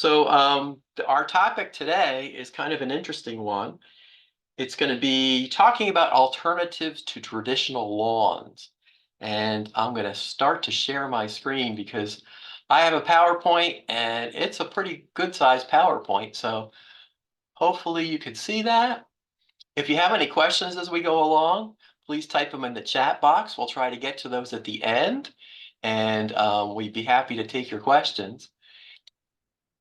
Our topic today is kind of an interesting one. It's going to be talking about alternatives to traditional lawns. And I'm going to start to share my screen because I have a PowerPoint and it's a pretty good sized PowerPoint. So hopefully you can see that. If you have any questions as we go along, please type them in the chat box. We'll try to get to those at the end. And we'd be happy to take your questions.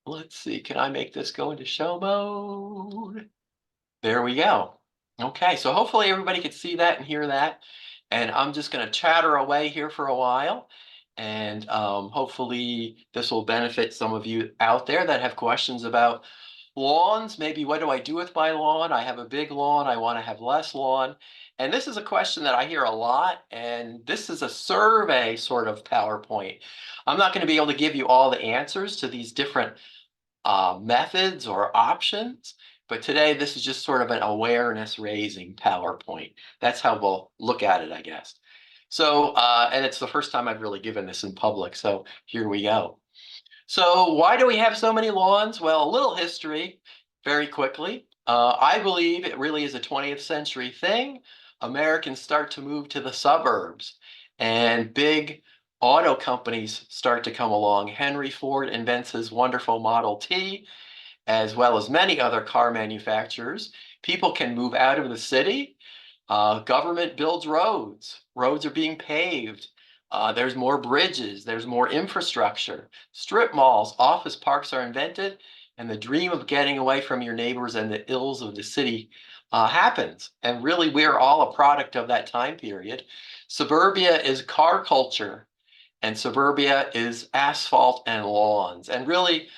Let's see, can I make this go into show mode? There we go. Okay, so hopefully everybody can see that and hear that. And I'm just going to chatter away here for a while. And hopefully this will benefit some of you out there that have questions about lawns. Maybe what do I do with my lawn? I have a big lawn. I want to have less lawn. And this is a question that I hear a lot. And this is a survey sort of PowerPoint. I'm not going to be able to give you all the answers to these different methods or options. But today, this is just sort of an awareness raising PowerPoint. That's how we'll look at it, I guess. And it's the first time I've really given this in public. So here we go. So why do we have so many lawns? Well, a little history very quickly. I believe it really is a 20th century thing. Americans start to move to the suburbs and big auto companies start to come along. Henry Ford invents his wonderful Model T, as well as many other car manufacturers. People can move out of the city. Government builds roads. Roads are being paved. There's more bridges. There's more infrastructure. Strip malls, office parks are invented, and the dream of getting away from your neighbors and the ills of the city happens. And really, we're all a product of that time period. Suburbia is car culture, and suburbia is asphalt and lawns. And really,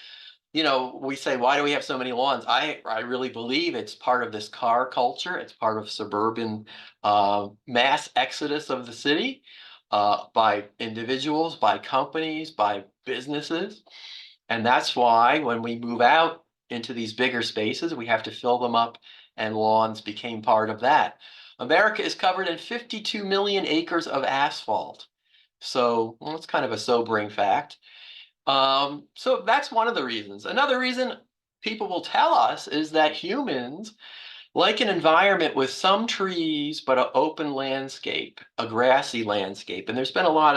we say, why do we have so many lawns? I really believe it's part of this car culture. It's part of suburban mass exodus of the city by individuals, by companies, by businesses. And that's why when we move out into these bigger spaces, we have to fill them up, and lawns became part of that. America is covered in 52 million acres of asphalt. So, well, it's kind of a sobering fact. So that's one of the reasons. Another reason people will tell us is that humans like an environment with some trees, but an open landscape, a grassy landscape. And there's been a lot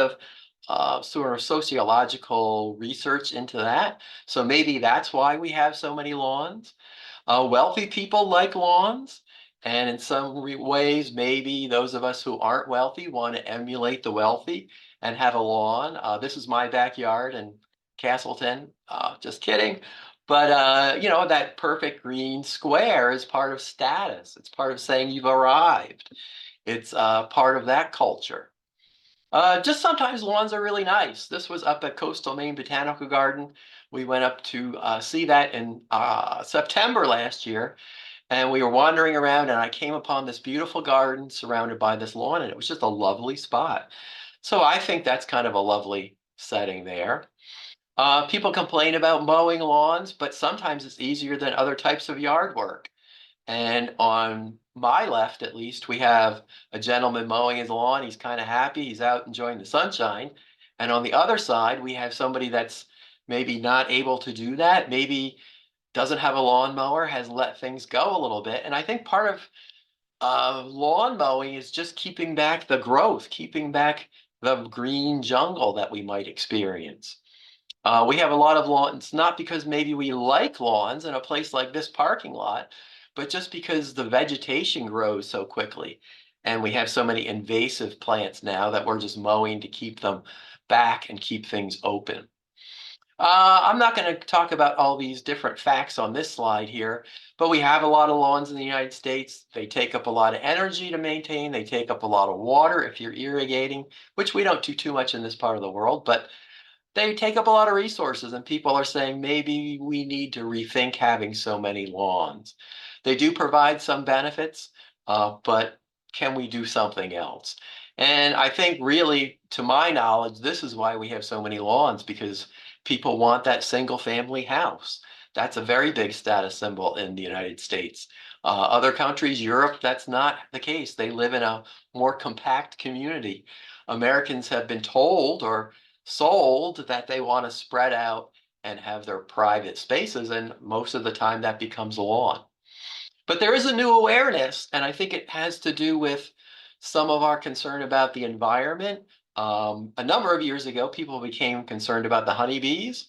of sort of sociological research into that. So maybe that's why we have so many lawns. Wealthy people like lawns. And in some ways, maybe those of us who aren't wealthy want to emulate the wealthy and have a lawn. This is my backyard in Castleton. Just kidding. But that perfect green square is part of status. It's part of saying you've arrived. It's part of that culture. Just sometimes lawns are really nice. This was up at Coastal Maine Botanical Garden. We went up to see that in September last year, and we were wandering around, and I came upon this beautiful garden surrounded by this lawn, and it was just a lovely spot. So I think that's kind of a lovely setting there. People complain about mowing lawns, but sometimes it's easier than other types of yard work. And on my left, at least, we have a gentleman mowing his lawn. He's kind of happy. He's out enjoying the sunshine. And on the other side, we have somebody that's maybe not able to do that, maybe doesn't have a lawnmower, has let things go a little bit. And I think part of lawn mowing is just keeping back the growth, keeping back the green jungle that we might experience. We have a lot of lawns, not because maybe we like lawns in a place like this parking lot, but just because the vegetation grows so quickly. And we have so many invasive plants now that we're just mowing to keep them back and keep things open. I'm not going to talk about all these different facts on this slide here, but we have a lot of lawns in the United States. They take up a lot of energy to maintain. They take up a lot of water if you're irrigating, which we don't do too much in this part of the world, but they take up a lot of resources, and people are saying maybe we need to rethink having so many lawns. They do provide some benefits, but can we do something else? And I think really, to my knowledge, this is why we have so many lawns, because people want that single family house. That's a very big status symbol in the United States. Other countries, Europe, that's not the case. They live in a more compact community. Americans have been told or sold that they want to spread out and have their private spaces, and most of the time that becomes a lawn. But there is a new awareness, and I think it has to do with some of our concern about the environment. A number of years ago, people became concerned about the honeybees.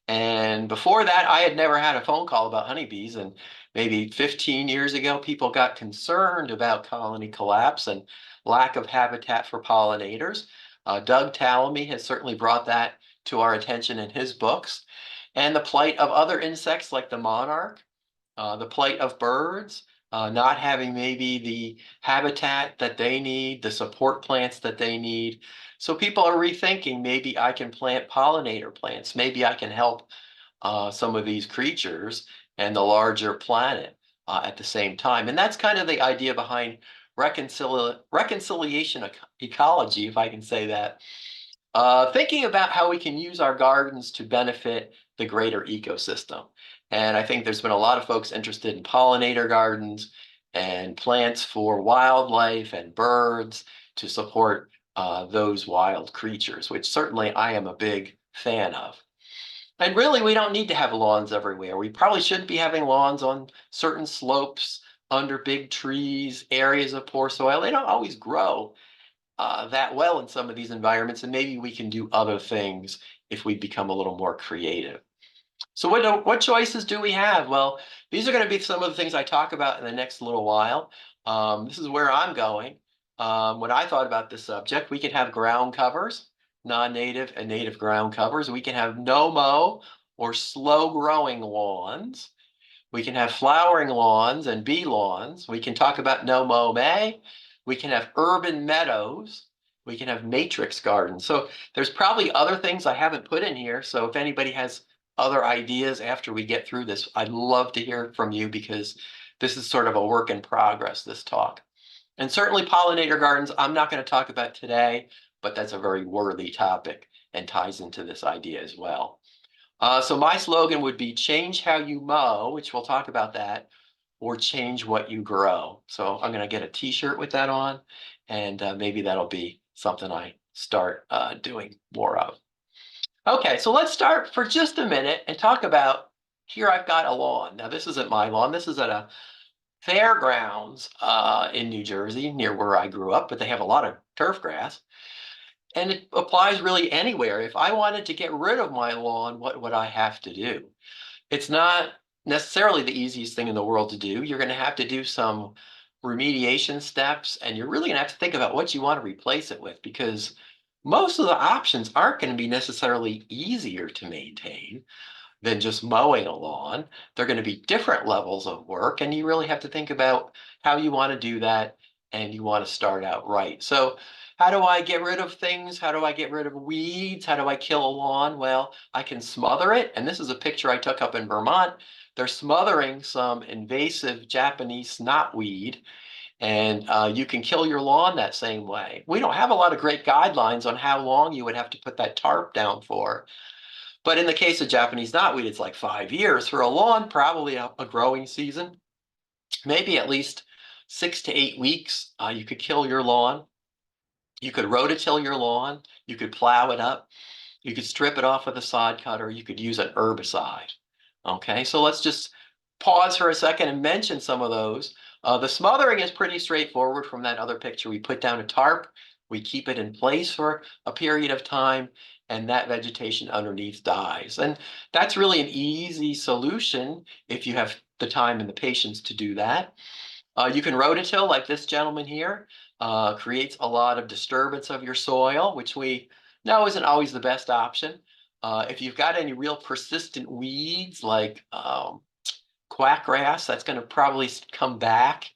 And before that, I had never had a phone call about honeybees. And maybe 15 years ago, people got concerned about colony collapse and lack of habitat for pollinators. Doug Tallamy has certainly brought that to our attention in his books. And the plight of other insects like the monarch, the plight of birds, not having maybe the habitat that they need, the support plants that they need. So people are rethinking, maybe I can plant pollinator plants. Maybe I can help some of these creatures and the larger planet at the same time. And that's kind of the idea behind reconciliation ecology, if I can say that. Thinking about how we can use our gardens to benefit the greater ecosystem. And I think there's been a lot of folks interested in pollinator gardens and plants for wildlife and birds to support those wild creatures, which certainly I am a big fan of. And really, we don't need to have lawns everywhere. We probably shouldn't be having lawns on certain slopes, under big trees, areas of poor soil. They don't always grow that well in some of these environments, and maybe we can do other things if we become a little more creative. So what choices do we have? Well, these are going to be some of the things I talk about in the next little while. This is where I'm going. When I thought about this subject, we can have ground covers, non-native and native ground covers. We can have no-mow or slow-growing lawns. We can have flowering lawns and bee lawns. We can talk about no-mow May. We can have urban meadows. We can have matrix gardens. So there's probably other things I haven't put in here. So if anybody has other ideas after we get through this, I'd love to hear from you, because this is sort of a work in progress, this talk. And certainly pollinator gardens, I'm not going to talk about today, but that's a very worthy topic and ties into this idea as well. So my slogan would be change how you mow, which we'll talk about that, or change what you grow. So I'm going to get a t-shirt with that on, and maybe that'll be something I start doing more of. Okay, so let's start for just a minute and talk about, here I've got a lawn. Now this isn't my lawn. This is at a fairgrounds in New Jersey, near where I grew up, but they have a lot of turf grass. And it applies really anywhere. If I wanted to get rid of my lawn, what would I have to do? It's not necessarily the easiest thing in the world to do. You're going to have to do some remediation steps, and you're really going to have to think about what you want to replace it with, because most of the options aren't going to be necessarily easier to maintain than just mowing a lawn. They're going to be different levels of work, and you really have to think about how you want to do that, and you want to start out right. So how do I get rid of things? How do I get rid of weeds? How do I kill a lawn? Well, I can smother it. And this is a picture I took up in Vermont. They're smothering some invasive Japanese knotweed, and you can kill your lawn that same way. We don't have a lot of great guidelines on how long you would have to put that tarp down for. But in the case of Japanese knotweed, it's like 5 years. For a lawn, probably a growing season, maybe at least 6 to 8 weeks, you could kill your lawn. You could rototill your lawn, you could plow it up, you could strip it off with a sod cutter, you could use an herbicide. Okay, so let's just pause for a second and mention some of those. The smothering is pretty straightforward from that other picture. We put down a tarp, we keep it in place for a period of time, and that vegetation underneath dies. And that's really an easy solution if you have the time and the patience to do that. You can rototill like this gentleman here, creates a lot of disturbance of your soil, which we know isn't always the best option. If you've got any real persistent weeds like quackgrass, that's going to probably come back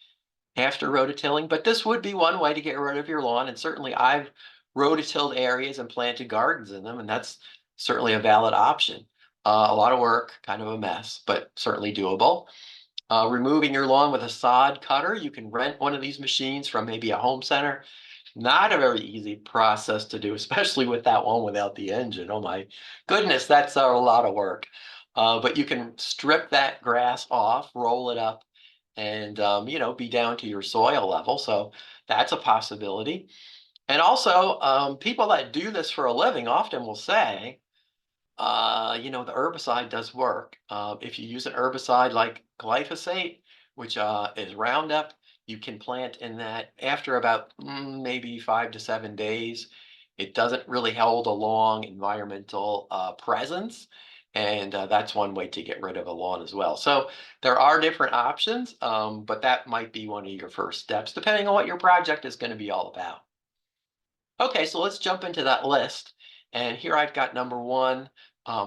after rototilling, but this would be one way to get rid of your lawn. And certainly I've rototilled areas and planted gardens in them, and that's certainly a valid option. A lot of work, kind of a mess, but certainly doable. Removing your lawn with a sod cutter. You can rent one of these machines from maybe a home center. Not a very easy process to do, especially with that one without the engine. Oh my goodness, that's a lot of work. But you can strip that grass off, roll it up, and be down to your soil level. So that's a possibility. And also, people that do this for a living often will say, the herbicide does work. If you use an herbicide like glyphosate, which is Roundup, you can plant in that after about maybe 5 to 7 days. It doesn't really hold a long environmental presence, and that's one way to get rid of a lawn as well. So there are different options, but that might be one of your first steps, depending on what your project is going to be all about. Okay, so let's jump into that list. And here I've got number one,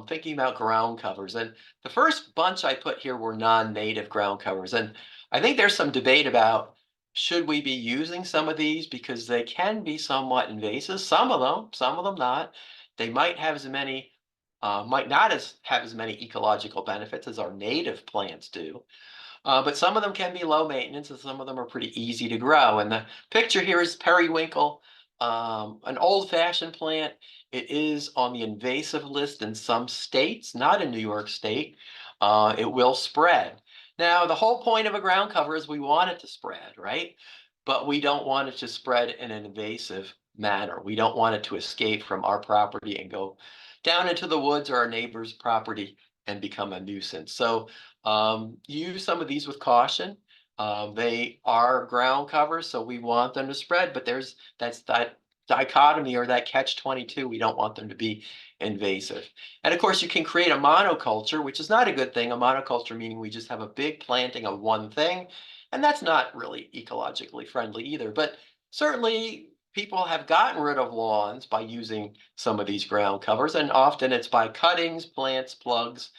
thinking about ground covers. And the first bunch I put here were non-native ground covers. And I think there's some debate about should we be using some of these because they can be somewhat invasive. Some of them not. They might have as many, might not have as many ecological benefits as our native plants do. But some of them can be low maintenance and some of them are pretty easy to grow. And the picture here is periwinkle, an old-fashioned plant. It is on the invasive list in some states, not in New York State. It will spread. Now, the whole point of a ground cover is we want it to spread, right? But we don't want it to spread in an invasive manner. We don't want it to escape from our property and go down into the woods or our neighbor's property and become a nuisance. So use some of these with caution. They are ground covers, so we want them to spread, but that's that dichotomy or that catch-22. We don't want them to be invasive. And of course, you can create a monoculture, which is not a good thing. A monoculture meaning we just have a big planting of one thing, and that's not really ecologically friendly either. But certainly, people have gotten rid of lawns by using some of these ground covers, and often it's by cuttings, plants, plugs.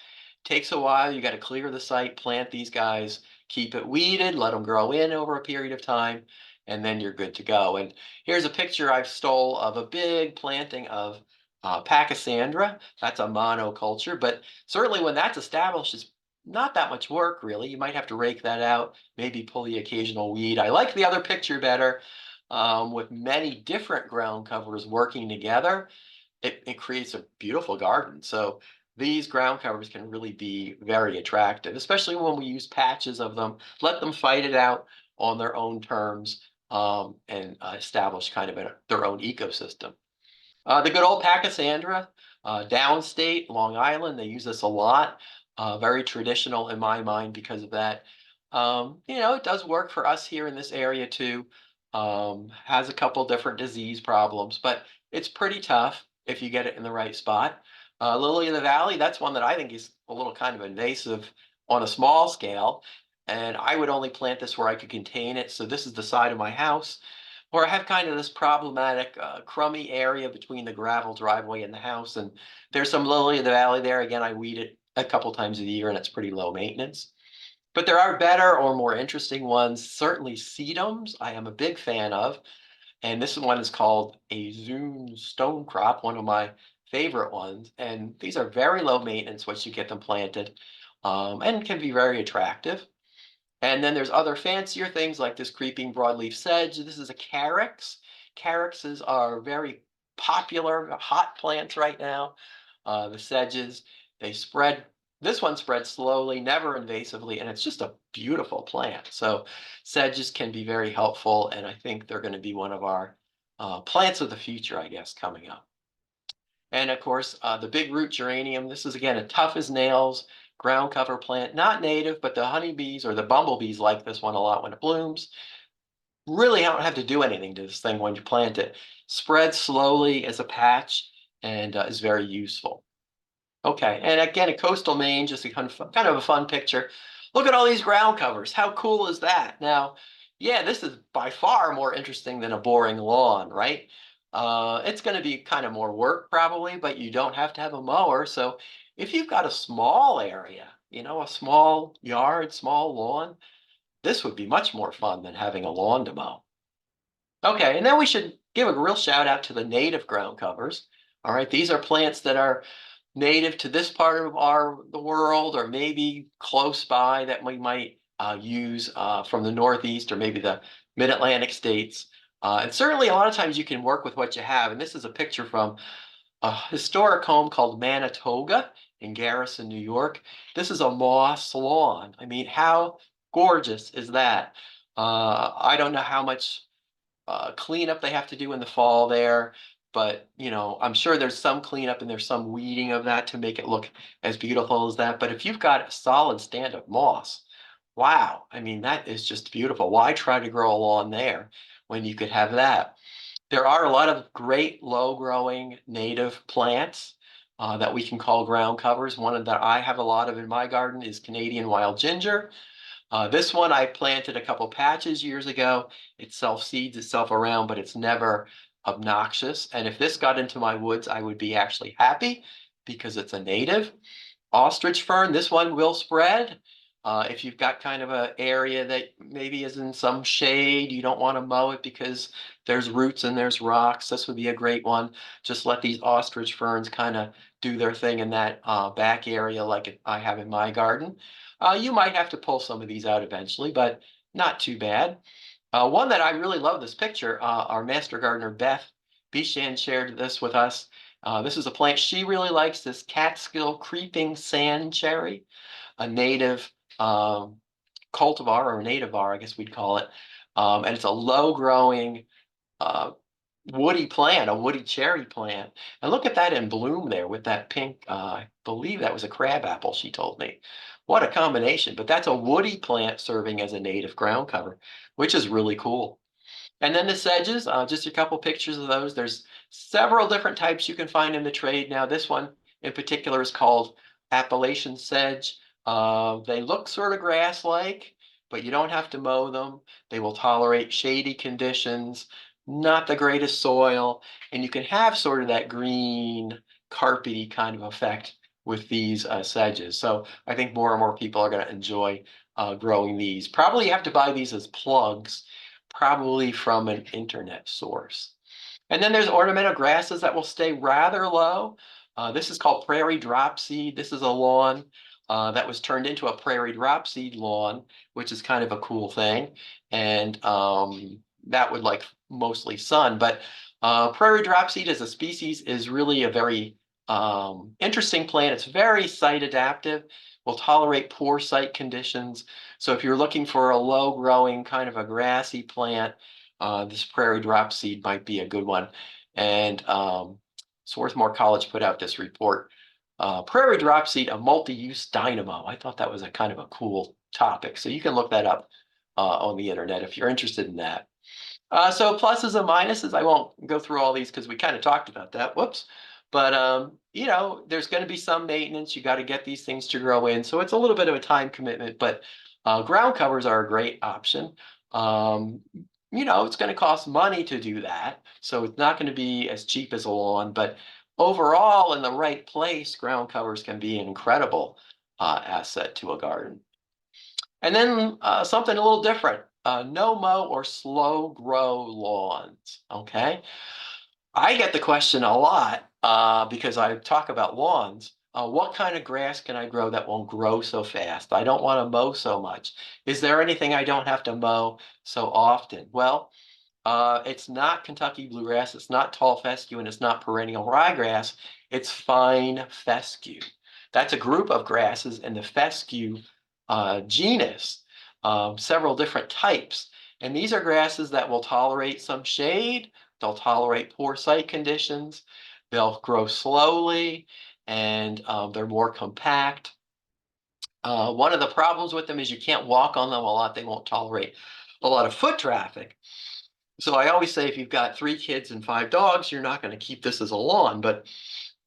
Takes a while. You got to clear the site, plant these guys, keep it weeded, let them grow in over a period of time, and then you're good to go. And here's a picture I've stole of a big planting of Pachysandra. That's a monoculture, but certainly when that's established, it's not that much work, really. You might have to rake that out, maybe pull the occasional weed. I like the other picture better, with many different ground covers working together. It creates a beautiful garden. So these ground covers can really be very attractive, especially when we use patches of them. Let them fight it out on their own terms, and establish kind of their own ecosystem. The good old Pachysandra, downstate, Long Island, they use this a lot. Very traditional in my mind because of that. It does work for us here in this area too. Has a couple different disease problems, but it's pretty tough if you get it in the right spot. Lily of the Valley, that's one that I think is a little kind of invasive on a small scale. And I would only plant this where I could contain it. So this is the side of my house where I have kind of this problematic crummy area between the gravel driveway and the house. And there's some lily of the valley there. Again, I weed it a couple times a year and it's pretty low maintenance. But there are better or more interesting ones. Certainly sedums, I am a big fan of. And this one is called a Zune stone crop, one of my favorite ones. And these are very low maintenance once you get them planted, and can be very attractive. And then there's other fancier things like this creeping broadleaf sedge. This is a carex. Carexes are very popular, hot plants right now. The sedges, they spread. This one spreads slowly, never invasively, and it's just a beautiful plant. So sedges can be very helpful, and I think they're going to be one of our plants of the future, I guess, coming up. And of course, the big root geranium. This is again a tough as nails ground cover plant, not native, but the honeybees or the bumblebees like this one a lot when it blooms. Really don't have to do anything to this thing when you plant it. Spreads slowly as a patch and is very useful. Okay, and again, a coastal Maine, just a kind of a fun picture. Look at all these ground covers. How cool is that? Now, yeah, this is by far more interesting than a boring lawn, right? It's going to be kind of more work probably, but you don't have to have a mower. So if you've got a small area, a small yard, small lawn, this would be much more fun than having a lawn to mow. Okay, and then we should give a real shout out to the native ground covers. All right, these are plants that are native to this part of the world, or maybe close by that we might use from the Northeast or maybe the Mid-Atlantic states. And certainly a lot of times you can work with what you have. And this is a picture from a historic home called Manitoga in Garrison, New York. This is a moss lawn. I mean, how gorgeous is that? I don't know how much cleanup they have to do in the fall there, but I'm sure there's some cleanup and there's some weeding of that to make it look as beautiful as that. But if you've got a solid stand of moss, wow, I mean, that is just beautiful. Why try to grow a lawn there when you could have that? There are a lot of great low-growing native plants that we can call ground covers. One that I have a lot of in my garden is Canadian wild ginger. This one I planted a couple patches years ago. It self-seeds itself around, but it's never obnoxious. And if this got into my woods, I would be actually happy because it's a native. Ostrich fern, this one will spread. If you've got kind of an area that maybe is in some shade, you don't want to mow it because there's roots and there's rocks, this would be a great one. Just let these ostrich ferns kind of do their thing in that back area like I have in my garden. You might have to pull some of these out eventually, but not too bad. One that I really love this picture, our master gardener, Beth Bishan, shared this with us. This is a plant she really likes, this Catskill creeping sand cherry, a native um, cultivar or nativar, I guess we'd call it. And it's a low growing uh, woody plant, a woody cherry plant. And look at that in bloom there with that pink, I believe that was a crabapple, she told me. What a combination. But that's a woody plant serving as a native ground cover, which is really cool. And then the sedges, just a couple pictures of those. There's several different types you can find in the trade. Now, this one in particular is called Appalachian sedge. They look sort of grass-like, but you don't have to mow them. They will tolerate shady conditions, not the greatest soil, and you can have sort of that green, carpety kind of effect with these sedges. So I think more and more people are going to enjoy growing these. Probably you have to buy these as plugs probably from an internet source. And then there's ornamental grasses that will stay rather low. This is called prairie dropseed. This is a lawn that was turned into a prairie dropseed lawn, which is kind of a cool thing. And that would like mostly sun. But prairie dropseed as a species is really a very interesting plant. It's very site adaptive, will tolerate poor site conditions. So if you're looking for a low growing kind of a grassy plant, this prairie dropseed might be a good one. And Swarthmore College put out this report, prairie dropseed, a multi-use dynamo. I thought that was a kind of a cool topic. So you can look that up on the internet if you're interested in that. So pluses and minuses, I won't go through all these because we kind of talked about that. Whoops. But there's going to be some maintenance. You got to get these things to grow in. So it's a little bit of a time commitment, but ground covers are a great option. Um, it's going to cost money to do that. So it's not going to be as cheap as a lawn, but overall in the right place, ground covers can be an incredible asset to a garden. And then something a little different, no-mow or slow-grow lawns, okay? I get the question a lot because I talk about lawns. What kind of grass can I grow that won't grow so fast? I don't want to mow so much. Is there anything I don't have to mow so often? Well, it's not Kentucky bluegrass, it's not tall fescue, and it's not perennial ryegrass. It's fine fescue. That's a group of grasses in the fescue genus, several different types. And these are grasses that will tolerate some shade, they'll tolerate poor site conditions, they'll grow slowly, and they're more compact. One of the problems with them is you can't walk on them a lot. They won't tolerate a lot of foot traffic. So I always say if you've got 3 kids and 5 dogs, you're not going to keep this as a lawn. But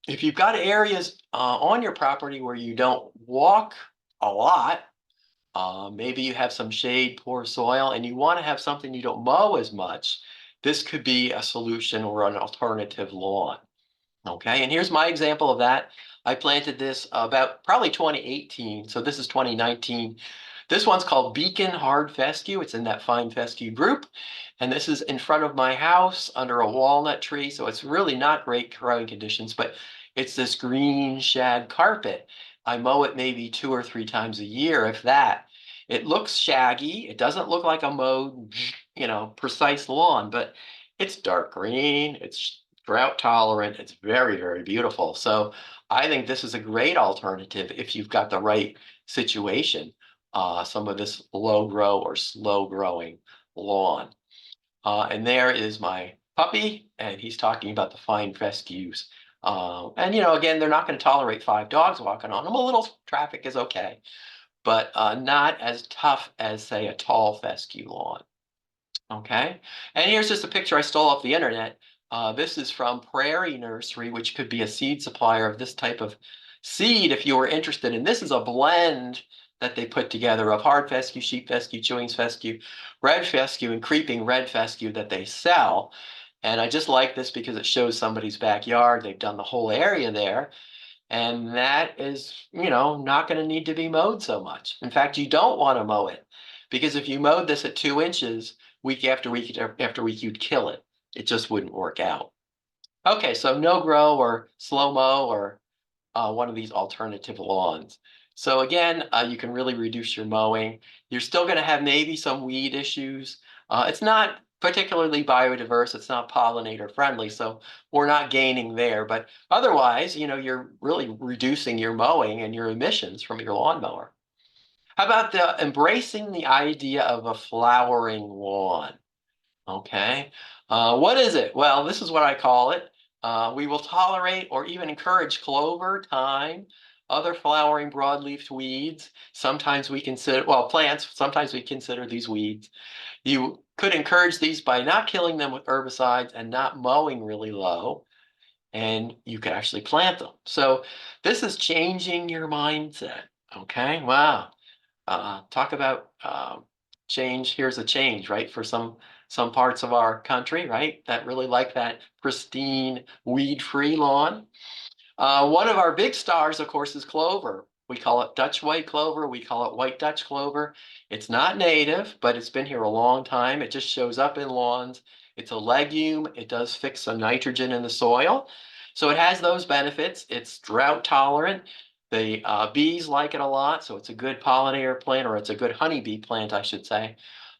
if you've got areas on your property where you don't walk a lot, maybe you have some shade, poor soil, and you want to have something you don't mow as much, this could be a solution or an alternative lawn. Okay, and here's my example of that. I planted this about probably 2018, so this is 2019. This one's called Beacon Hard Fescue. It's in that fine fescue group. And this is in front of my house under a walnut tree. So it's really not great growing conditions, but it's this green shag carpet. I mow it maybe 2 or 3 times a year, if that. It looks shaggy. It doesn't look like a mowed, precise lawn, but it's dark green. It's drought tolerant. It's very, very beautiful. So I think this is a great alternative if you've got the right situation, some of this low grow or slow growing lawn. And there is my puppy, and he's talking about the fine fescues. And again, they're not going to tolerate 5 dogs walking on them. A little traffic is okay, but not as tough as, say, a tall fescue lawn. Okay, and here's just a picture I stole off the internet. This is from Prairie Nursery, which could be a seed supplier of this type of seed if you were interested. And this is a blend that they put together of hard fescue, sheep fescue, chewings fescue, red fescue, and creeping red fescue that they sell. And I just like this because it shows somebody's backyard. They've done the whole area there. And that is, not going to need to be mowed so much. In fact, you don't want to mow it because if you mowed this at 2 inches, week after week after week, you'd kill it. It just wouldn't work out. Okay, so no grow or slow mo or one of these alternative lawns. So again, you can really reduce your mowing. You're still going to have maybe some weed issues. It's not particularly biodiverse. It's not pollinator friendly, so we're not gaining there. But otherwise, you're really reducing your mowing and your emissions from your lawnmower. How about embracing the idea of a flowering lawn? Okay. What is it? Well, this is what I call it. We will tolerate or even encourage clover, thyme, other flowering broadleaf weeds. Sometimes we consider, well, plants, sometimes we consider these weeds. You could encourage these by not killing them with herbicides and not mowing really low, and you could actually plant them. So this is changing your mindset. Okay. Wow. Talk about change. Here's a change, right? For some parts of our country, right? That really like that pristine, weed-free lawn. One of our big stars, of course, is clover. We call it Dutch white clover. We call it white Dutch clover. It's not native, but it's been here a long time. It just shows up in lawns. It's a legume. It does fix some nitrogen in the soil. So it has those benefits. It's drought tolerant. The bees like it a lot, so it's a good pollinator plant, or it's a good honeybee plant, I should say,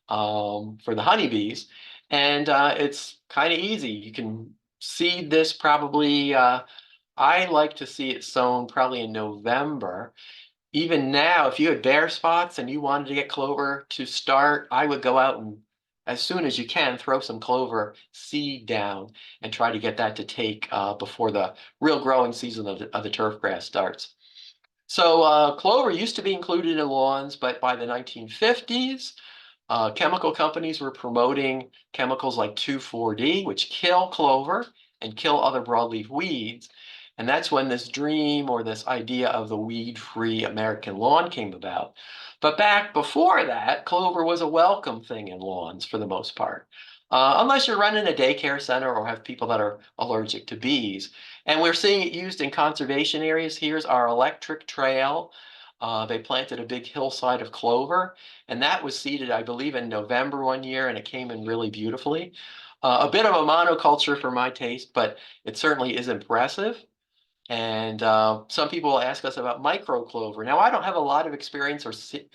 for the honeybees. And it's kind of easy. You can seed this probably. I like to see it sown probably in November. Even now, if you had bare spots and you wanted to get clover to start, I would go out and, as soon as you can, throw some clover seed down and try to get that to take before the real growing season of the turf grass starts. So clover used to be included in lawns, but by the 1950s, chemical companies were promoting chemicals like 2,4-D, which kill clover and kill other broadleaf weeds. And that's when this dream or this idea of the weed-free American lawn came about. But back before that, clover was a welcome thing in lawns for the most part. Unless you're running a daycare center or have people that are allergic to bees. And we're seeing it used in conservation areas. Here's our electric trail. They planted a big hillside of clover, and that was seeded, I believe, in November one year, and it came in really beautifully. A bit of a monoculture for my taste, but it certainly is impressive. And some people will ask us about micro clover. Now, I don't have a lot of experience or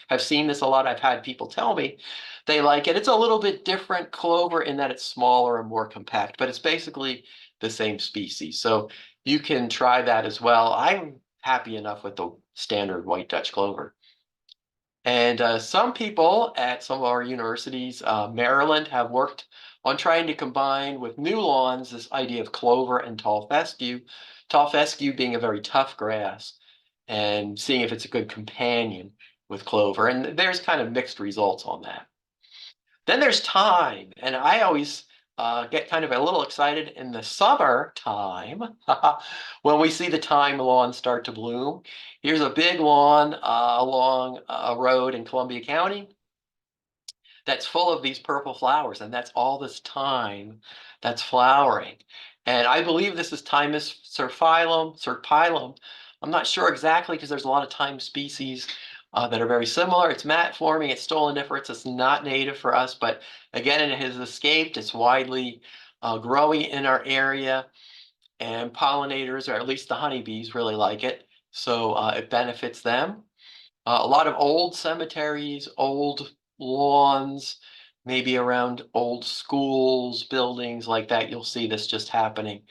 have seen this a lot. I've had people tell me they like it. It's a little bit different clover in that it's smaller and more compact, but it's basically the same species. So you can try that as well. I'm happy enough with the standard white Dutch clover. And some people at some of our universities, Maryland, have worked on trying to combine with new lawns this idea of clover and tall fescue being a very tough grass, and seeing if it's a good companion with clover. And there's kind of mixed results on that. Then there's thyme, and I always get kind of a little excited in the summertime when we see the thyme lawn start to bloom. Here's a big lawn along a road in Columbia County that's full of these purple flowers, and that's all this thyme that's flowering. And I believe this is Thymus serpyllum. I'm not sure exactly because there's a lot of thyme species that are very similar. It's mat forming, it's stoloniferous, it's not native for us, but again, it has escaped. It's widely growing in our area, and pollinators, or at least the honeybees, really like it. So it benefits them. A lot of old cemeteries, old lawns, maybe around old schools, buildings like that. You'll see this just happening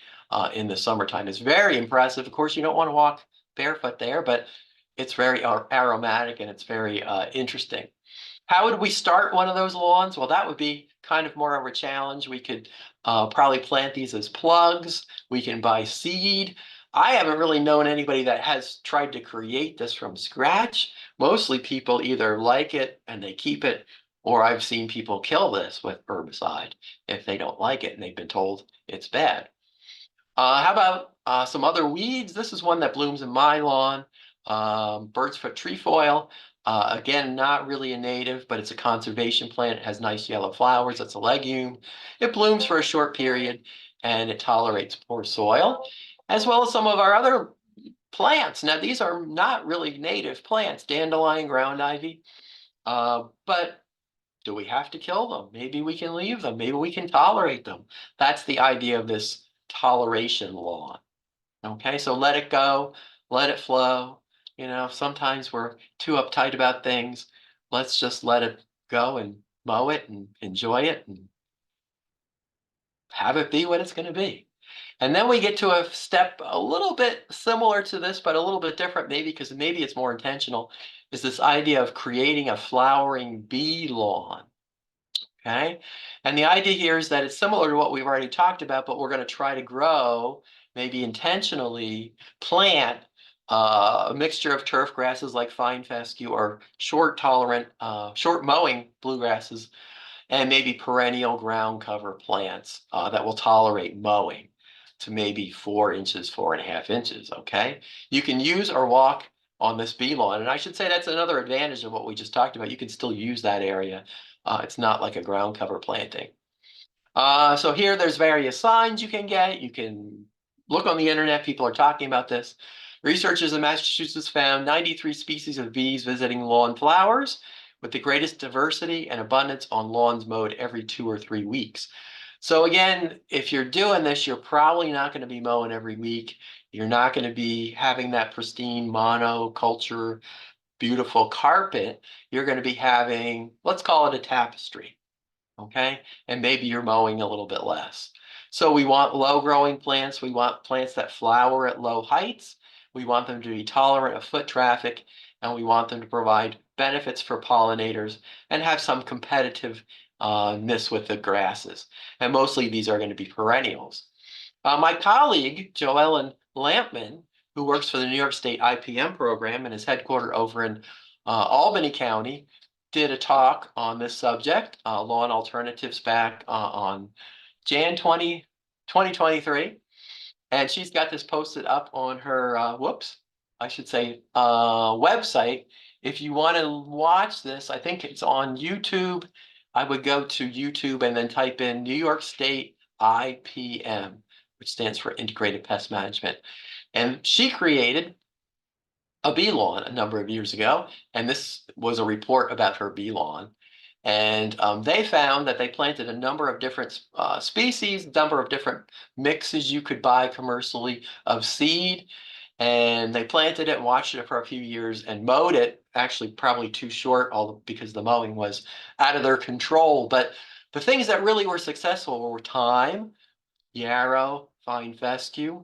in the summertime. It's very impressive. Of course, you don't want to walk barefoot there, but it's very aromatic and it's very interesting. How would we start one of those lawns? Well, that would be kind of more of a challenge. We could Probably plant these as plugs. We can buy seed. I haven't really known anybody that has tried to create this from scratch. Mostly people either like it and they keep it, or I've seen people kill this with herbicide if they don't like it and they've been told it's bad. How about some other weeds? This is one that blooms in my lawn. Bird's foot trefoil. Again, not really a native, but it's a conservation plant. It has nice yellow flowers. It's a legume. It blooms for a short period and it tolerates poor soil, as well as some of our other plants. Now, these are not really native plants, dandelion, ground ivy, but do we have to kill them? Maybe we can leave them. Maybe we can tolerate them. That's the idea of this toleration law. Okay, so let it go, let it flow. You know, sometimes we're too uptight about things. Let's just let it go and mow it and enjoy it and have it be what it's going to be. And then we get to a step a little bit similar to this, but a little bit different, maybe because maybe it's more intentional, is this idea of creating a flowering bee lawn. Okay. And the idea here is that it's similar to what we've already talked about, but we're going to try to grow, maybe intentionally plant a mixture of turf grasses like fine fescue or short tolerant, short mowing bluegrasses, and maybe perennial ground cover plants that will tolerate mowing to maybe 4 inches, 4.5 inches. Okay. You can use or walk on this bee lawn. And I should say that's another advantage of what we just talked about. You can still use that area. It's not like a ground cover planting. So here there's various signs you can get. You can look on the internet. People are talking about this. Researchers in Massachusetts found 93 species of bees visiting lawn flowers with the greatest diversity and abundance on lawns mowed every 2 or 3 weeks. So again, if you're doing this, you're probably not going to be mowing every week. You're not going to be having that pristine monoculture, beautiful carpet. You're going to be having, let's call it a tapestry. Okay, and maybe you're mowing a little bit less. So we want low growing plants. We want plants that flower at low heights. We want them to be tolerant of foot traffic, and we want them to provide benefits for pollinators and have some competitiveness with the grasses. And mostly these are going to be perennials. My colleague, Joellen Lampman, who works for the New York State IPM program and is headquartered over in Albany County, did a talk on this subject, lawn alternatives, back on Jan 2023. And she's got this posted up on her, I should say, website. If you want to watch this, I think it's on YouTube. I would go to YouTube and then type in New York State IPM, which stands for Integrated Pest Management. And she created a bee lawn a number of years ago, and this was a report about her bee lawn. And they found that they planted a number of different species, number of different mixes you could buy commercially of seed. And they planted it, watched it for a few years, and mowed it. Actually, probably too short, all because the mowing was out of their control. But the things that really were successful were thyme, yarrow, fine fescue.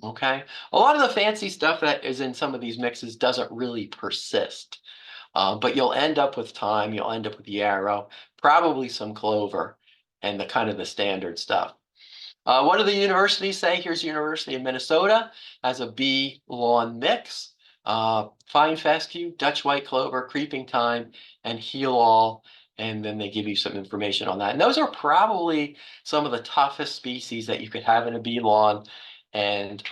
Okay. A lot of the fancy stuff that is in some of these mixes doesn't really persist. But you'll end up with thyme, you'll end up with yarrow, probably some clover, and the kind of the standard stuff. What do the universities say? Here's the University of Minnesota has a bee lawn mix, fine fescue, Dutch white clover, creeping thyme, and heal all. And then they give you some information on that. And those are probably some of the toughest species that you could have in a bee lawn and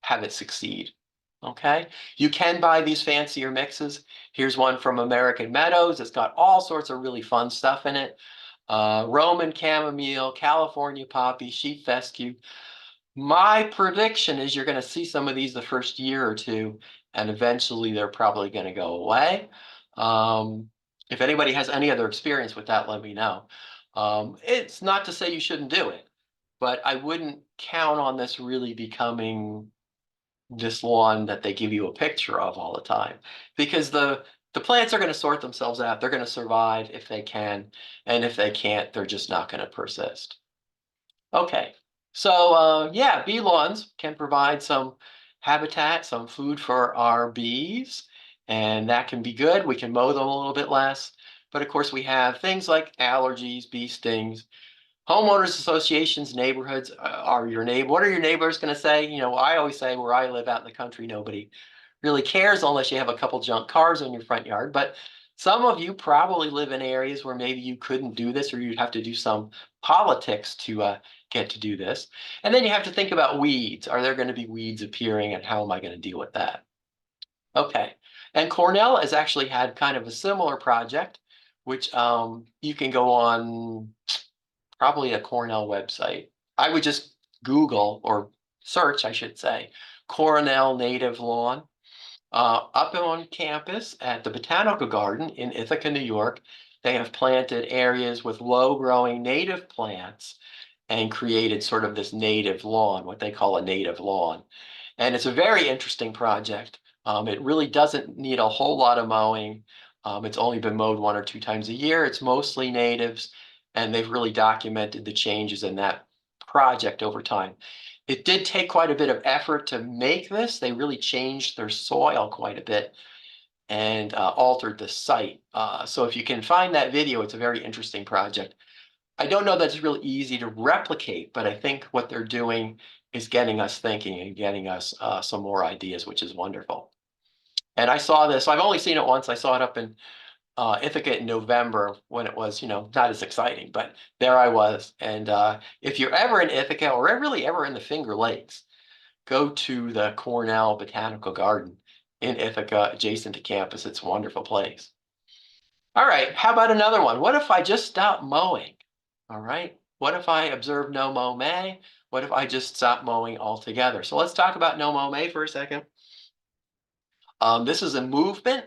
have it succeed. Okay, you can buy these fancier mixes. Here's one from American Meadows. It's got all sorts of really fun stuff in it. Roman chamomile, California poppy, sheep fescue. My prediction is you're going to see some of these the first year or two, and eventually they're probably going to go away. If anybody has any other experience with that, let me know. It's not to say you shouldn't do it, but I wouldn't count on this really becoming this lawn that they give you a picture of all the time, because the plants are going to sort themselves out. They're going to survive if they can, and if they can't, they're just not going to persist. Okay, so yeah, bee lawns can provide some habitat, some food for our bees, and that can be good. We can mow them a little bit less, but of course we have things like allergies, bee stings, Homeowners associations, neighborhoods are your neighbor. What are your neighbors going to say? I always say where I live out in the country, nobody really cares unless you have a couple junk cars in your front yard. But some of you probably live in areas where maybe you couldn't do this, or you'd have to do some politics to get to do this. And then you have to think about weeds. Are there going to be weeds appearing, and how am I going to deal with that? Okay. And Cornell has actually had kind of a similar project, which you can go on probably a Cornell website. I would just Google or search, I should say, Cornell native lawn. Up on campus at the Botanical Garden in Ithaca, New York, they have planted areas with low-growing native plants and created sort of this native lawn, what they call a native lawn. And it's a very interesting project. It really doesn't need a whole lot of mowing. It's only been mowed 1 or 2 times a year. It's mostly natives, and they've really documented the changes in that project over time. It did take quite a bit of effort to make this. They really changed their soil quite a bit and altered the site. So if you can find that video, it's a very interesting project. I don't know that it's really easy to replicate, but I think what they're doing is getting us thinking and getting us some more ideas, which is wonderful. And I saw this, I've only seen it once. I saw it up in Ithaca in November when it was, not as exciting, but there I was. And if you're ever in Ithaca or really ever in the Finger Lakes, go to the Cornell Botanical Garden in Ithaca, adjacent to campus. It's a wonderful place. All right, how about another one? What if I just stop mowing? All right, what if I observe no mow May? What if I just stop mowing altogether? So let's talk about no mow May for a second. This is a movement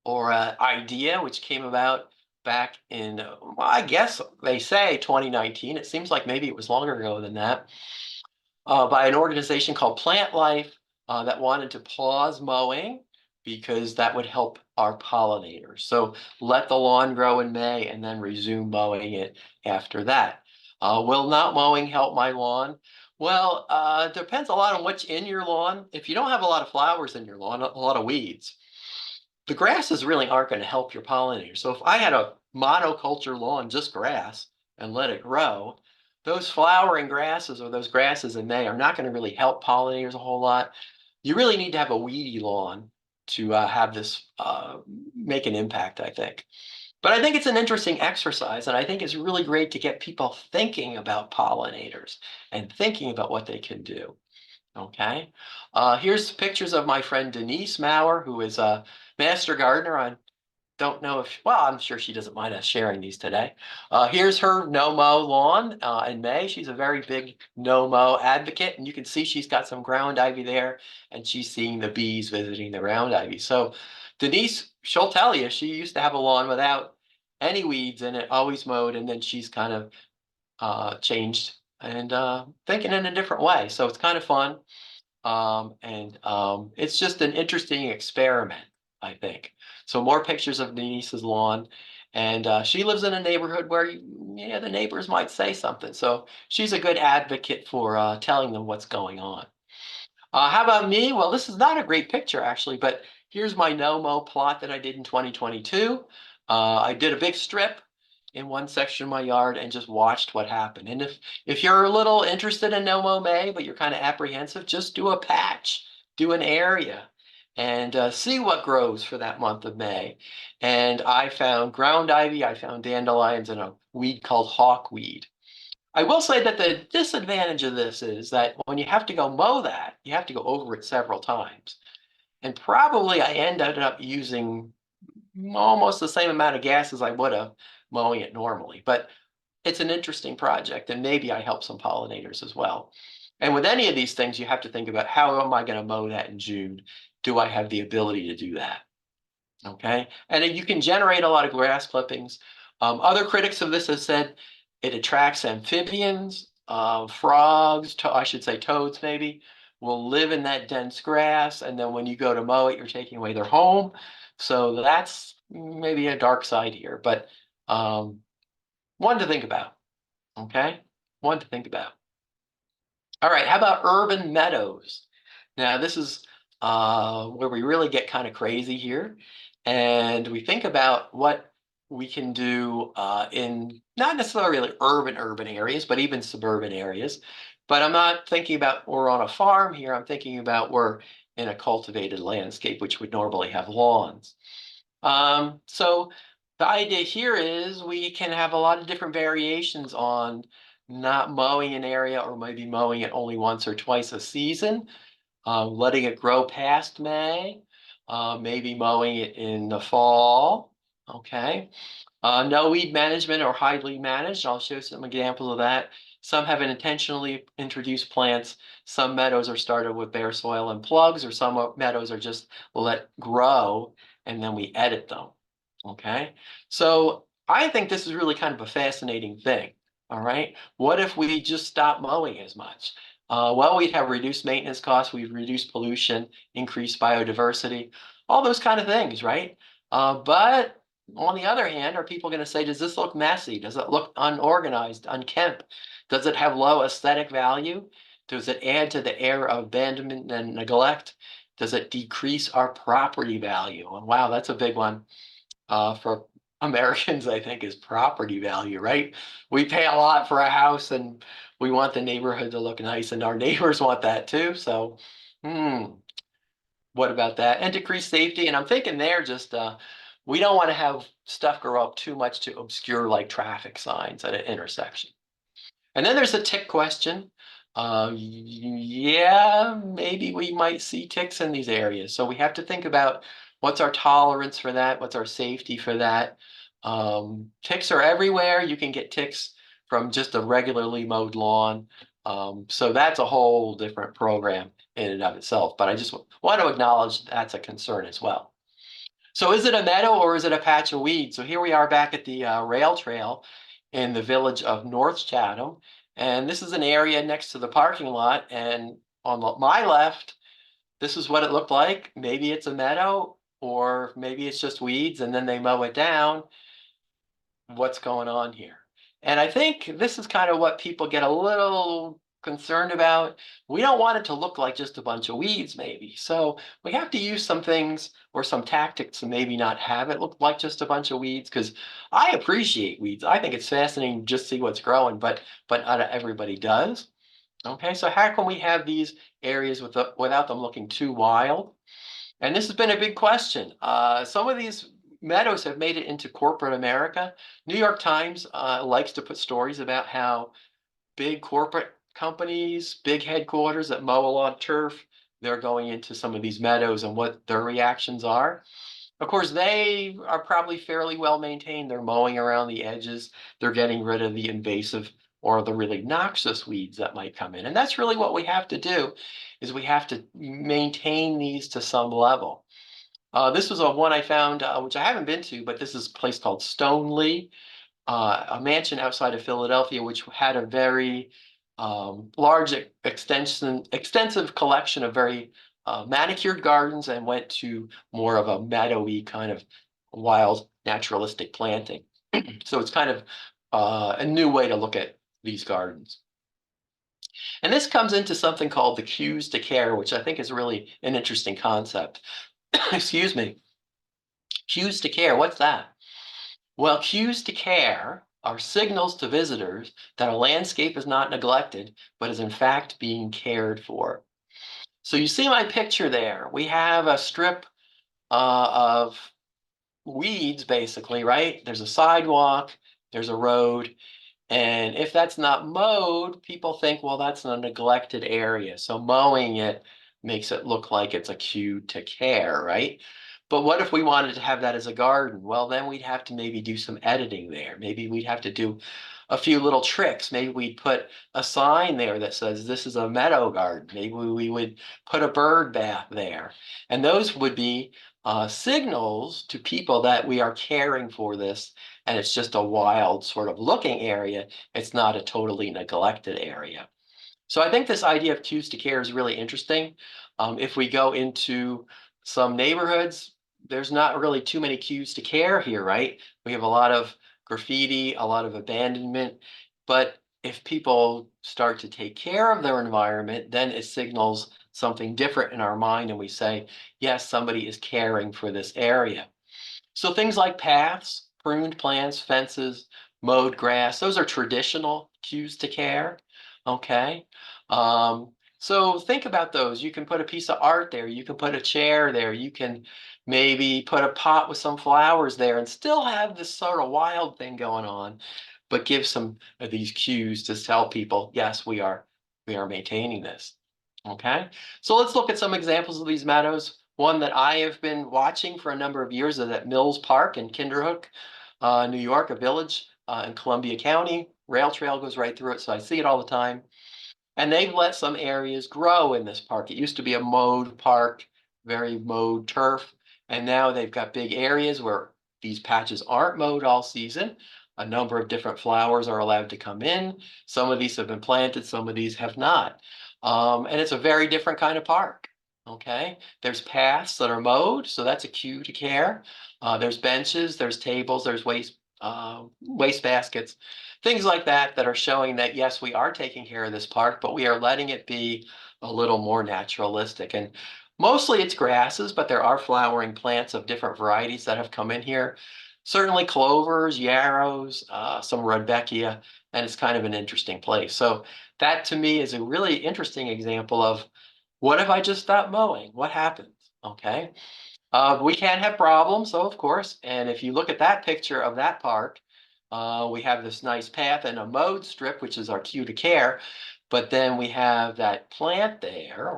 or an idea which came about back in, well, I guess they say 2019. It seems like maybe it was longer ago than that, by an organization called Plant Life that wanted to pause mowing because that would help our pollinators. So let the lawn grow in May and then resume mowing it after that. Will not mowing help my lawn? Well, it depends a lot on what's in your lawn. If you don't have a lot of flowers in your lawn, a lot of weeds, the grasses really aren't going to help your pollinators. So if I had a monoculture lawn, just grass, and let it grow, those flowering grasses or those grasses in May are not going to really help pollinators a whole lot. You really need to have a weedy lawn to have this make an impact, I think. But I think it's an interesting exercise, and I think it's really great to get people thinking about pollinators and thinking about what they can do. Okay. Here's pictures of my friend Denise Maurer, who is a master gardener. I don't know if, well, I'm sure she doesn't mind us sharing these today. Here's her no-mow lawn in May. She's a very big no-mow advocate, and you can see she's got some ground ivy there, and she's seeing the bees visiting the ground ivy. So Denise, she'll tell you, she used to have a lawn without any weeds in it, always mowed, and then she's kind of changed and thinking in a different way. So it's kind of fun. It's just an interesting experiment, I think. So more pictures of Denise's lawn. And she lives in a neighborhood where, yeah, the neighbors might say something. So she's a good advocate for telling them what's going on. How about me? Well, this is not a great picture, actually, but here's my no-mow plot that I did in 2022. I did a big strip in one section of my yard and just watched what happened. And if you're a little interested in no-mow May, but you're kind of apprehensive, just do a patch, do an area, and see what grows for that month of May. And I found ground ivy, I found dandelions, and a weed called hawkweed. I will say that the disadvantage of this is that when you have to go mow that, you have to go over it several times. And probably I ended up using almost the same amount of gas as I would have mowing it normally. But it's an interesting project, and maybe I help some pollinators as well. And with any of these things, you have to think about, how am I going to mow that in June? Do I have the ability to do that? Okay, and then you can generate a lot of grass clippings. Other critics of this have said it attracts amphibians, frogs, I should say toads maybe, will live in that dense grass, and then when you go to mow it, you're taking away their home. So that's maybe a dark side here, but one to think about. Okay, one to think about. All right, how about urban meadows? Now, this is where we really get kind of crazy here. And we think about we can do in not necessarily urban areas, but even suburban areas. But I'm not thinking about we're on a farm here. I'm thinking about we're in a cultivated landscape, which would normally have lawns. So the idea here is we can have a lot of different variations on not mowing an area or maybe mowing it only once or twice a season, letting it grow past May, maybe mowing it in the fall. Okay. No weed management or highly managed. I'll show some examples of that. Some have intentionally introduced plants. Some meadows are started with bare soil and plugs, or some meadows are just let grow and then we edit them. Okay. So I think this is really kind of a fascinating thing. All right. What if we just stop mowing as much? Well, we'd have reduced maintenance costs, we'd reduce pollution, increase biodiversity, all those kind of things, right? But on the other hand, are people going to say, does this look messy? Does it look unorganized, unkempt? Does it have low aesthetic value? Does it add to the air of abandonment and neglect? Does it decrease our property value? And wow, that's a big one for Americans, I think, is property value, right? We pay a lot for a house and we want the neighborhood to look nice, and our neighbors want that too. So, hmm, what about that? And decrease safety. And I'm thinking there just we don't want to have stuff grow up too much to obscure like traffic signs at an intersection. And then there's a tick question. Yeah, maybe we might see ticks in these areas. So we have to think about what's our tolerance for that? What's our safety for that? Ticks are everywhere. You can get ticks from just a regularly mowed lawn. So that's a whole different program in and of itself. But I just want to acknowledge that's a concern as well. So is it a meadow or is it a patch of weed? So here we are back at the rail trail in the village of North Chatham. And this is an area next to the parking lot. And on my left, this is what it looked like. Maybe it's a meadow or maybe it's just weeds and then they mow it down. What's going on here? And I think this is kind of what people get a little concerned about. We don't want it to look like just a bunch of weeds, maybe. So we have to use some things or some tactics to maybe not have it look like just a bunch of weeds, because I appreciate weeds. I think it's fascinating to just see what's growing, but not everybody does. Okay, so how can we have these areas without them looking too wild? And this has been a big question. Some of these meadows have made it into corporate America. New York Times likes to put stories about how big corporate companies, big headquarters that mow a lot of turf, they're going into some of these meadows and what their reactions are. Of course, they are probably fairly well maintained. They're mowing around the edges. They're getting rid of the invasive or the really noxious weeds that might come in. And that's really what we have to do, is we have to maintain these to some level. This was a one I found, which I haven't been to, but this is a place called Stoneleigh, a mansion outside of Philadelphia, which had a very large extensive collection of very manicured gardens, and went to more of a meadowy kind of wild naturalistic planting. So it's kind of a new way to look at these gardens. And this comes into something called the cues to care, which I think is really an interesting concept. Excuse me. Cues to care, what's that? Well, cues to care are signals to visitors that a landscape is not neglected, but is in fact being cared for. So you see my picture there. We have a strip of weeds, basically, right? There's a sidewalk, there's a road, and if that's not mowed, people think, well, that's a neglected area. So mowing it makes it look like it's a cue to care, right? But what if we wanted to have that as a garden? Well, then we'd have to maybe do some editing there. Maybe we'd have to do a few little tricks. Maybe we'd put a sign there that says this is a meadow garden. Maybe we would put a bird bath there. And those would be signals to people that we are caring for this, and it's just a wild sort of looking area. It's not a totally neglected area. So I think this idea of cues to care is really interesting. If we go into some neighborhoods, there's not really too many cues to care here, right? We have a lot of graffiti, a lot of abandonment, but if people start to take care of their environment, then it signals something different in our mind, and we say, yes, somebody is caring for this area. So things like paths, pruned plants, fences, mowed grass. Those are traditional cues to care. Okay. So think about those. You can put a piece of art there. You can put a chair there. You can maybe put a pot with some flowers there and still have this sort of wild thing going on, but give some of these cues to tell people, yes, we are maintaining this. Okay. So let's look at some examples of these meadows. One that I have been watching for a number of years is at Mills Park in Kinderhook, New York, a village in Columbia County. Rail trail goes right through it, so I see it all the time. And they've let some areas grow in this park. It used to be a mowed park, very mowed turf, and now they've got big areas where these patches aren't mowed all season. A number of different flowers are allowed to come in. Some of these have been planted, some of these have not. And it's a very different kind of park. Okay, there's paths that are mowed, so that's a cue to care. There's benches, there's tables, there's waste baskets, things like that that are showing that yes, we are taking care of this park, but we are letting it be a little more naturalistic. And mostly it's grasses, but there are flowering plants of different varieties that have come in here. Certainly clovers, yarrows, some rudbeckia, and it's kind of an interesting place. So that to me is a really interesting example of what if I just stop mowing? What happens? Okay. We can have problems, though, of course. And if you look at that picture of that park, we have this nice path and a mowed strip, which is our cue to care. But then we have that plant there,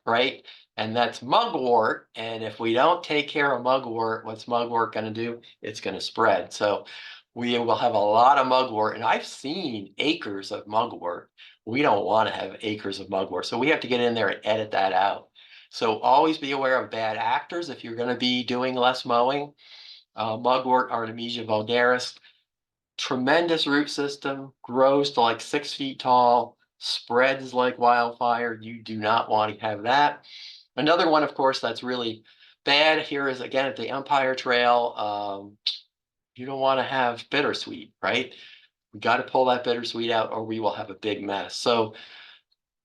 right? And that's mugwort. And if we don't take care of mugwort, what's mugwort going to do? It's going to spread. So we will have a lot of mugwort. And I've seen acres of mugwort. We don't want to have acres of mugwort. So we have to get in there and edit that out. So always be aware of bad actors if you're going to be doing less mowing. Mugwort, Artemisia vulgaris, tremendous root system, grows to like 6 feet tall, spreads like wildfire. You do not want to have that. Another one, of course, that's really bad here is again at the Empire Trail. You don't want to have bittersweet, right? We got to pull that bittersweet out or we will have a big mess. So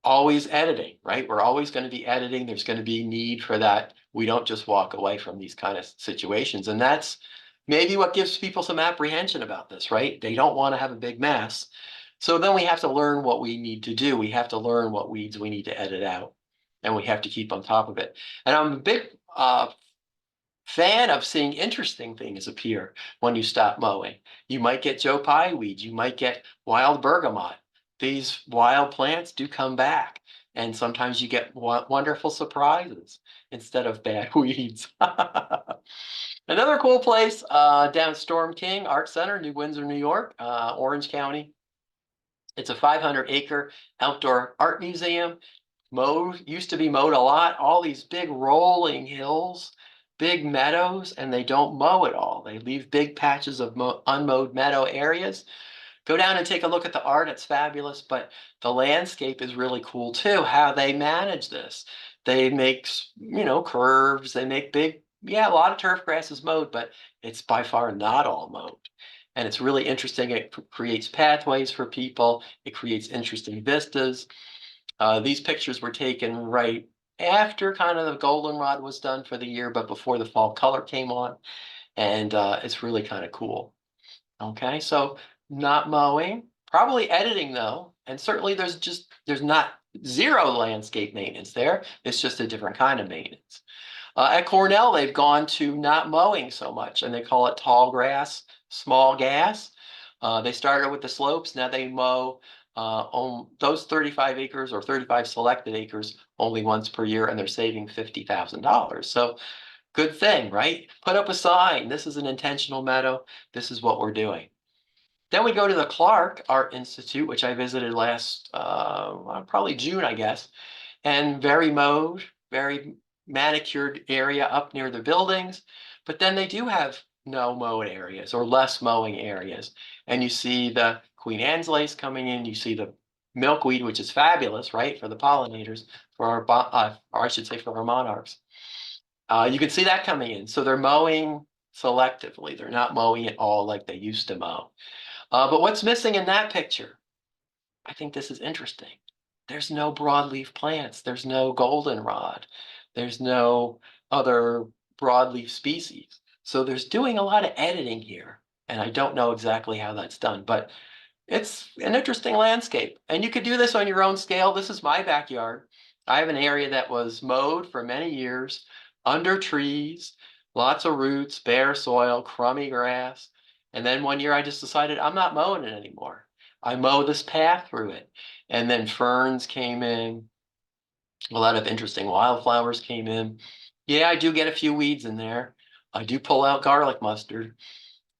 always editing, right? We're always going to be editing. There's going to be need for that. We don't just walk away from these kind of situations. And that's maybe what gives people some apprehension about this, right? They don't want to have a big mess. So then we have to learn what we need to do. We have to learn what weeds we need to edit out, and we have to keep on top of it. And I'm a big fan of seeing interesting things appear when you stop mowing. You might get Joe Pye weeds, you might get wild bergamot. These wild plants do come back, and sometimes you get wonderful surprises instead of bad weeds. Another cool place down Storm King Art Center, New Windsor, New York, Orange County. It's a 500-acre outdoor art museum. Mowed, used to be mowed a lot, all these big rolling hills, big meadows, and they don't mow at all. They leave big patches of unmowed meadow areas. Go down and take a look at the art. It's fabulous, but the landscape is really cool too, how they manage this. They make, curves. They make big, yeah, a lot of turf grass is mowed, but it's by far not all mowed. And it's really interesting. It creates pathways for people. It creates interesting vistas. These pictures were taken right after kind of the goldenrod was done for the year, but before the fall color came on. And it's really kind of cool. Okay, so not mowing, probably editing though, and certainly there's not zero landscape maintenance there. It's just a different kind of maintenance. At Cornell, they've gone to not mowing so much, and they call it tall grass, small gas. They started with the slopes. Now they mow on those 35 acres or 35 selected acres only once per year, and they're saving $50,000. So good thing, right? Put up a sign. This is an intentional meadow. This is what we're doing. Then we go to the Clark Art Institute, which I visited last, probably June, I guess, and very mowed, very manicured area up near the buildings. But then they do have no mowed areas or less mowing areas. And you see the Queen Anne's lace coming in. You see the milkweed, which is fabulous, right, for the pollinators, for our, or I should say for our monarchs. You can see that coming in. So they're mowing selectively. They're not mowing it all like they used to mow. But what's missing in that picture? I think this is interesting. There's no broadleaf plants. There's no goldenrod. There's no other broadleaf species. So there's doing a lot of editing here. And I don't know exactly how that's done, but it's an interesting landscape. And you could do this on your own scale. This is my backyard. I have an area that was mowed for many years, under trees, lots of roots, bare soil, crummy grass. And then one year I just decided I'm not mowing it anymore. I mow this path through it. And then ferns came in, a lot of interesting wildflowers came in. Yeah, I do get a few weeds in there. I do pull out garlic mustard,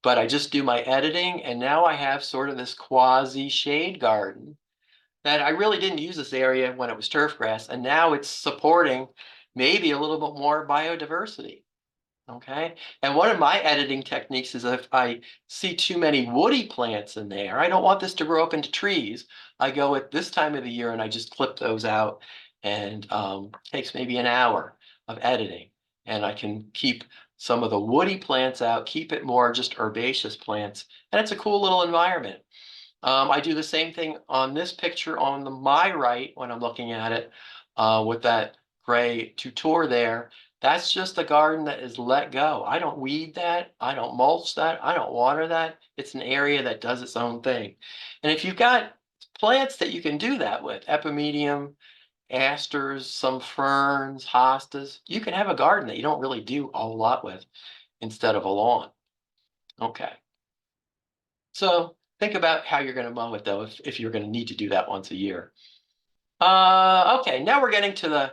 but I just do my editing, and now I have sort of this quasi shade garden that I really didn't use this area when it was turf grass, and now it's supporting maybe a little bit more biodiversity. Okay. And one of my editing techniques is if I see too many woody plants in there, I don't want this to grow up into trees. I go at this time of the year and I just clip those out, and takes maybe an hour of editing. And I can keep some of the woody plants out, keep it more just herbaceous plants. And it's a cool little environment. I do the same thing on this picture on my right when I'm looking at it, with that gray tutor there. That's just a garden that is let go. I don't weed that. I don't mulch that. I don't water that. It's an area that does its own thing. And if you've got plants that you can do that with, epimedium, asters, some ferns, hostas, you can have a garden that you don't really do a whole lot with instead of a lawn. Okay. So think about how you're going to mow it though, if you're going to need to do that once a year. Okay, now we're getting to the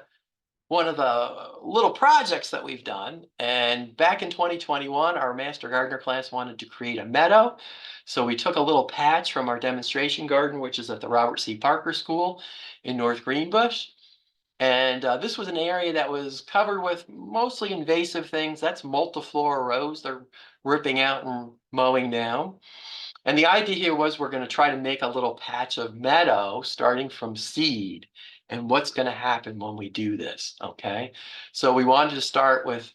one of the little projects that we've done. And back in 2021, our Master Gardener class wanted to create a meadow. So we took a little patch from our demonstration garden, which is at the Robert C. Parker School in North Greenbush. And this was an area that was covered with mostly invasive things. That's multiflora rose. They're ripping out and mowing down. And the idea here was we're going to try to make a little patch of meadow starting from seed. And what's going to happen when we do this, okay? So we wanted to start with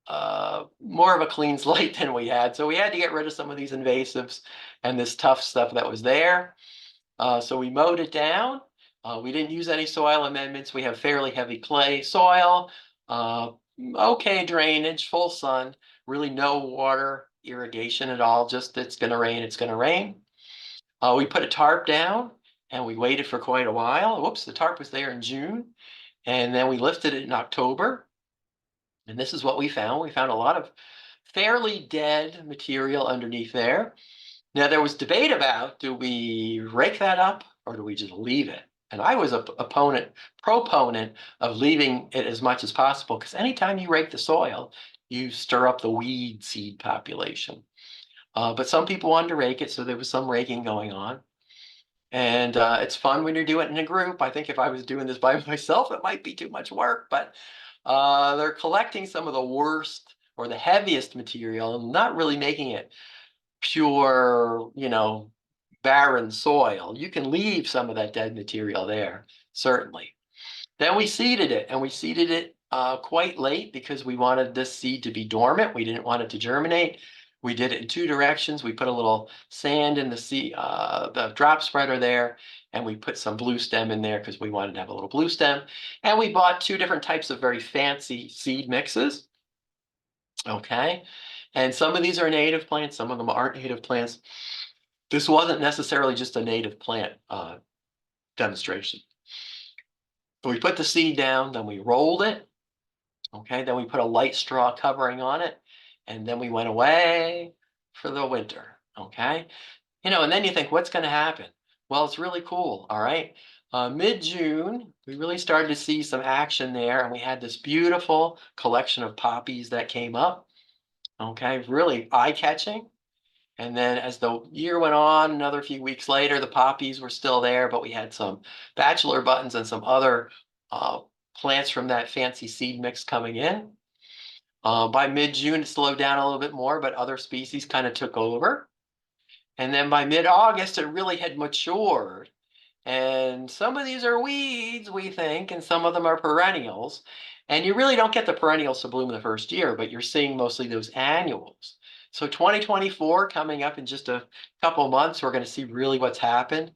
more of a clean slate than we had. So we had to get rid of some of these invasives and this tough stuff that was there. So we mowed it down. We didn't use any soil amendments. We have fairly heavy clay soil, okay drainage, full sun, really no water irrigation at all. Just it's going to rain, it's going to rain. We put a tarp down and we waited for quite a while. Whoops, the tarp was there in June. And then we lifted it in October. And this is what we found. We found a lot of fairly dead material underneath there. Now, there was debate about, do we rake that up or do we just leave it? And I was a proponent of leaving it as much as possible, because anytime you rake the soil, you stir up the weed seed population. But some people wanted to rake it, so there was some raking going on. And it's fun when you're doing it in a group. I think if I was doing this by myself, it might be too much work, but they're collecting some of the worst or the heaviest material and not really making it pure, barren soil. You can leave some of that dead material there, certainly. Then we seeded it, and we seeded it quite late because we wanted this seed to be dormant. We didn't want it to germinate. We did it in two directions. We put a little sand in the drop spreader there, and we put some blue stem in there because we wanted to have a little blue stem. And we bought two different types of very fancy seed mixes. Okay. And some of these are native plants, some of them aren't native plants. This wasn't necessarily just a native plant demonstration. So we put the seed down, then we rolled it. Okay, then we put a light straw covering on it, and then we went away for the winter. Okay, and then you think, what's going to happen? Well, it's really cool. All right. Mid-June, we really started to see some action there, and we had this beautiful collection of poppies that came up. Okay, really eye-catching. And then as the year went on, another few weeks later, the poppies were still there, but we had some bachelor buttons and some other uh, plants from that fancy seed mix coming in. By mid-June, it slowed down a little bit more, but other species kind of took over. And then by mid-August, it really had matured. And some of these are weeds, we think, and some of them are perennials. And you really don't get the perennials to bloom in the first year, but you're seeing mostly those annuals. So 2024 coming up in just a couple months, we're going to see really what's happened.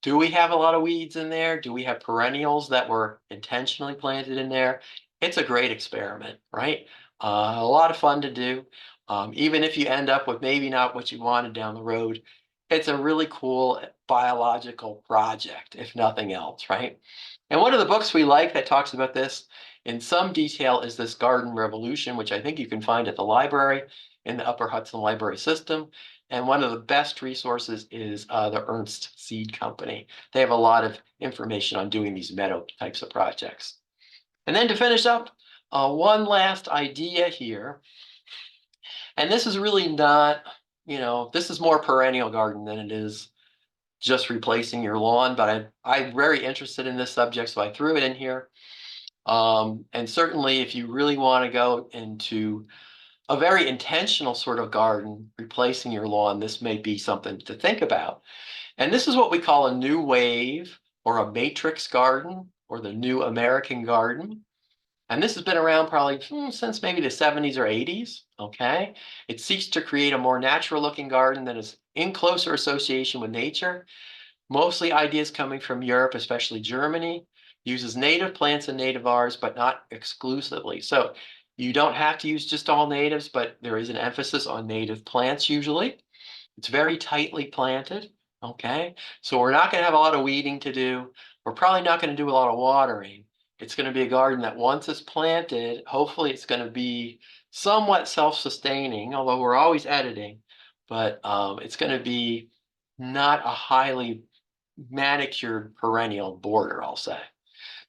Do we have a lot of weeds in there? Do we have perennials that were intentionally planted in there? It's a great experiment, right? A lot of fun to do. Even if you end up with maybe not what you wanted down the road, it's a really cool biological project, if nothing else, right? And one of the books we like that talks about this in some detail is this Garden Revolution, which I think you can find at the library in the Upper Hudson Library System. And one of the best resources is the Ernst Seed Company. They have a lot of information on doing these meadow types of projects. And then to finish up, one last idea here. And this is really not, this is more perennial garden than it is just replacing your lawn, but I'm very interested in this subject, so I threw it in here. And certainly if you really want to go into a very intentional sort of garden, replacing your lawn, this may be something to think about. And this is what we call a new wave or a matrix garden or the new American garden. And this has been around probably since maybe the 70s or 80s, okay? It seeks to create a more natural looking garden that is in closer association with nature. Mostly ideas coming from Europe, especially Germany, uses native plants and nativars, but not exclusively. So you don't have to use just all natives, but there is an emphasis on native plants usually. It's very tightly planted, okay? So we're not gonna have a lot of weeding to do. We're probably not gonna do a lot of watering. It's gonna be a garden that once it's planted, hopefully it's gonna be somewhat self-sustaining, although we're always editing, but it's gonna be not a highly manicured perennial border, I'll say.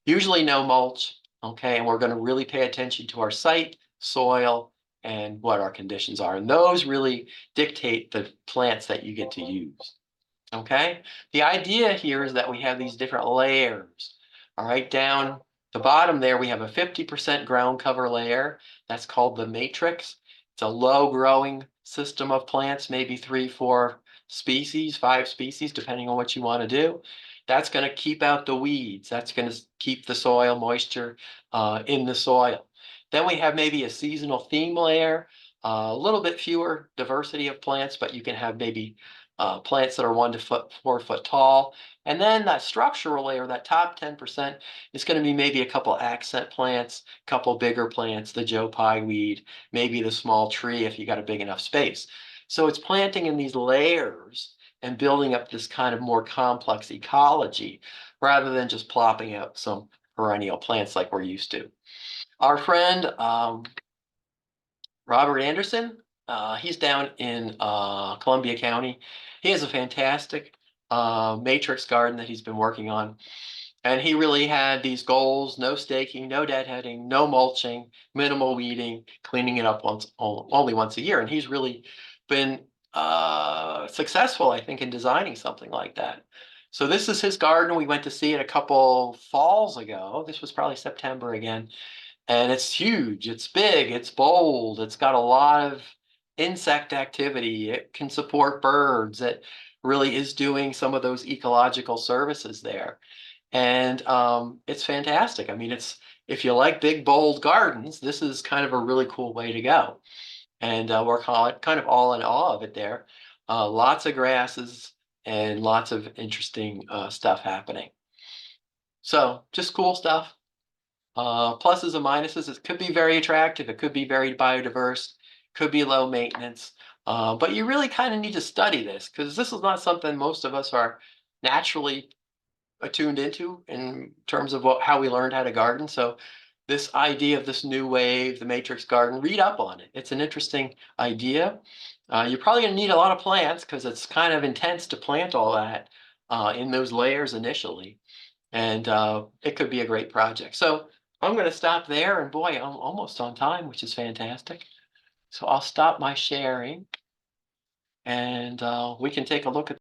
Usually no mulch, okay? And we're gonna really pay attention to our site, soil, and what our conditions are. And those really dictate the plants that you get to use, okay? The idea here is that we have these different layers, all right? Down the bottom there, we have a 50% ground cover layer. That's called the matrix. It's a low growing system of plants, maybe 3, 4 species, 5 species, depending on what you want to do. That's going to keep out the weeds. That's going to keep the soil moisture in the soil. Then we have maybe a seasonal theme layer, a little bit fewer diversity of plants, but you can have maybe plants that are 1 to 4 foot tall. And then that structural layer, that top 10%, is going to be maybe a couple accent plants, a couple bigger plants, the Joe Pye weed, maybe the small tree if you got a big enough space. So it's planting in these layers and building up this kind of more complex ecology rather than just plopping out some perennial plants like we're used to. Our friend Robert Anderson, he's down in Columbia County. He has a fantastic matrix garden that he's been working on. And he really had these goals: no staking, no deadheading, no mulching, minimal weeding, cleaning it up only once a year. And he's really been successful, I think, in designing something like that. So this is his garden. We went to see it a couple falls ago. This was probably September again. And it's huge, it's big, it's bold, it's got a lot of insect activity. It can support birds. It really is doing some of those ecological services there. And it's fantastic. I mean, if you like big, bold gardens, this is kind of a really cool way to go. And we're kind of all in awe of it there. Lots of grasses and lots of interesting stuff happening. So just cool stuff. Pluses and minuses, it could be very attractive, it could be very biodiverse, could be low maintenance, but you really kind of need to study this because this is not something most of us are naturally attuned into in terms of how we learned how to garden. So this idea of this new wave, the matrix garden, read up on it. It's an interesting idea. You're probably going to need a lot of plants because it's kind of intense to plant all that in those layers initially. And it could be a great project. So I'm going to stop there, and boy, I'm almost on time, which is fantastic. So I'll stop my sharing, and we can take a look at